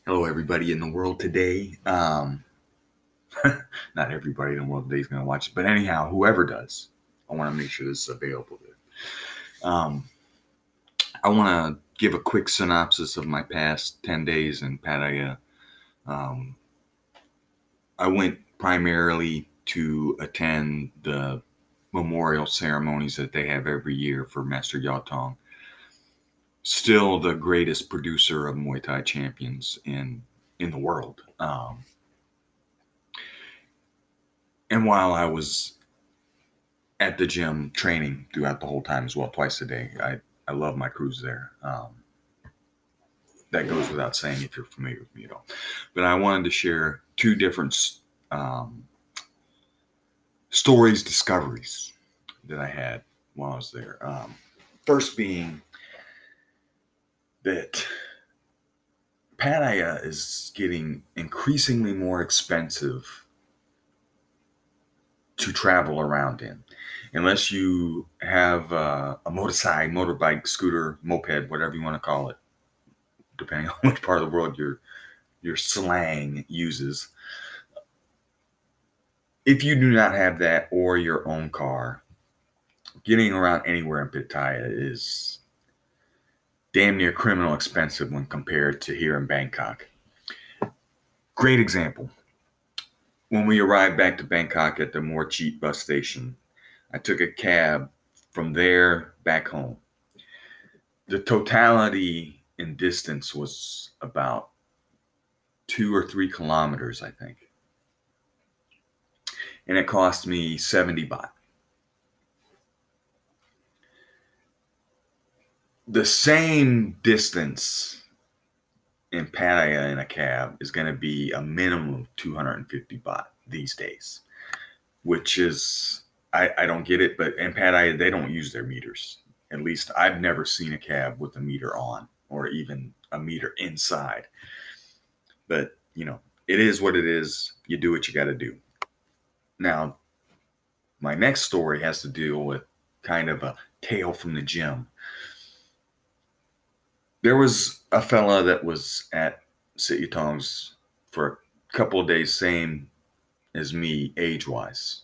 Hello, everybody in the world today. Not everybody in the world today is going to watch it, but anyhow, whoever does, I want to make sure this is available to them. I want to give a quick synopsis of my past 10 days in Pattaya. Um, I went primarily to attend the memorial ceremonies that they have every year for Master Yatong, still the greatest producer of Muay Thai champions in the world. And while I was at the gym training throughout the whole time as well, twice a day, I love my crews there. That goes without saying if you're familiar with me at all. But I wanted to share two different um, stories, discoveries that I had while I was there. First being that Pattaya is getting increasingly more expensive to travel around in. Unless you have a motorcycle, motorbike, scooter, moped, whatever you want to call it, depending on which part of the world your slang uses. If you do not have that or your own car, getting around anywhere in Pattaya is damn near criminal expensive when compared to here in Bangkok. Great example. When we arrived back to Bangkok at the more cheap bus station, I took a cab from there back home. The totality in distance was about 2 or 3 kilometers, I think. And it cost me 70 baht. The same distance in Pattaya in a cab is going to be a minimum of 250 baht these days, which is, I don't get it, but in Pattaya, they don't use their meters. At least I've never seen a cab with a meter on or even a meter inside. But, it is what it is. You do what you got to do. Now, my next story has to deal with kind of a tale from the gym. There was a fella that was at Sityatong's for a couple of days, same as me age-wise,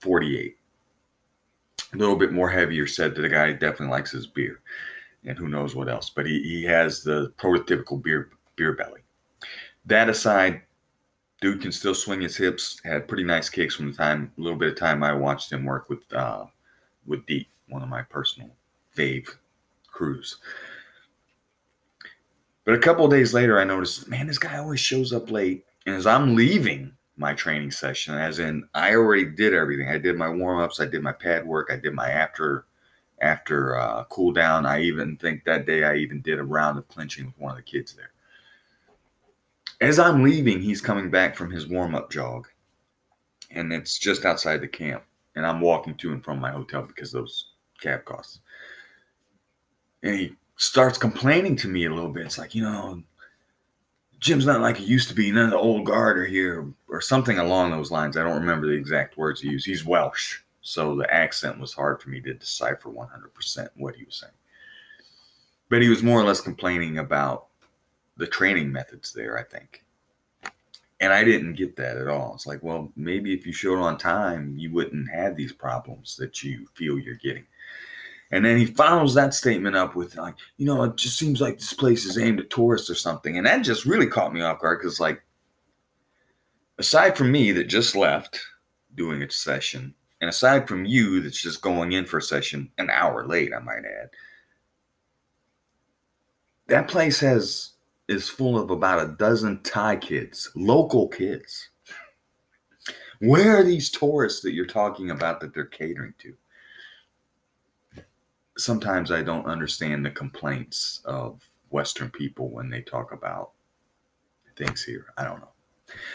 48. A little bit more heavier, said that the guy definitely likes his beer and who knows what else. But he has the prototypical beer belly. That aside, dude can still swing his hips, had pretty nice kicks from a little bit of time I watched him work with Deep, one of my personal fave crews. But a couple of days later, I noticed, man, this guy always shows up late. And as I'm leaving my training session, as in I already did everything. I did my warm-ups. I did my pad work. I did my after cool down. I even think that day I even did a round of clinching with one of the kids there. As I'm leaving, he's coming back from his warm-up jog. And it's just outside the camp. And I'm walking to and from my hotel because of those cab costs. And he starts complaining to me a little bit. It's like, gym's not like it used to be. None of the old guard are here, or something along those lines. I don't remember the exact words he used. He's Welsh, so the accent was hard for me to decipher 100% what he was saying. But he was more or less complaining about the training methods there, I think. And I didn't get that at all. It's like, well, maybe if you showed on time, you wouldn't have these problems that you feel you're getting. And then he follows that statement up with, like, it just seems like this place is aimed at tourists or something. And that just really caught me off guard because, like, aside from me that just left doing a session, and aside from you that's just going in for a session an hour late, I might add, that place is full of about a dozen Thai kids, local kids. Where are these tourists that you're talking about that they're catering to? Sometimes I don't understand the complaints of Western people when they talk about things here. I don't know.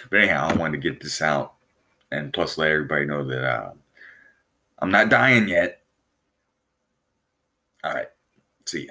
But anyhow, I wanted to get this out and plus let everybody know that I'm not dying yet. All right. See ya.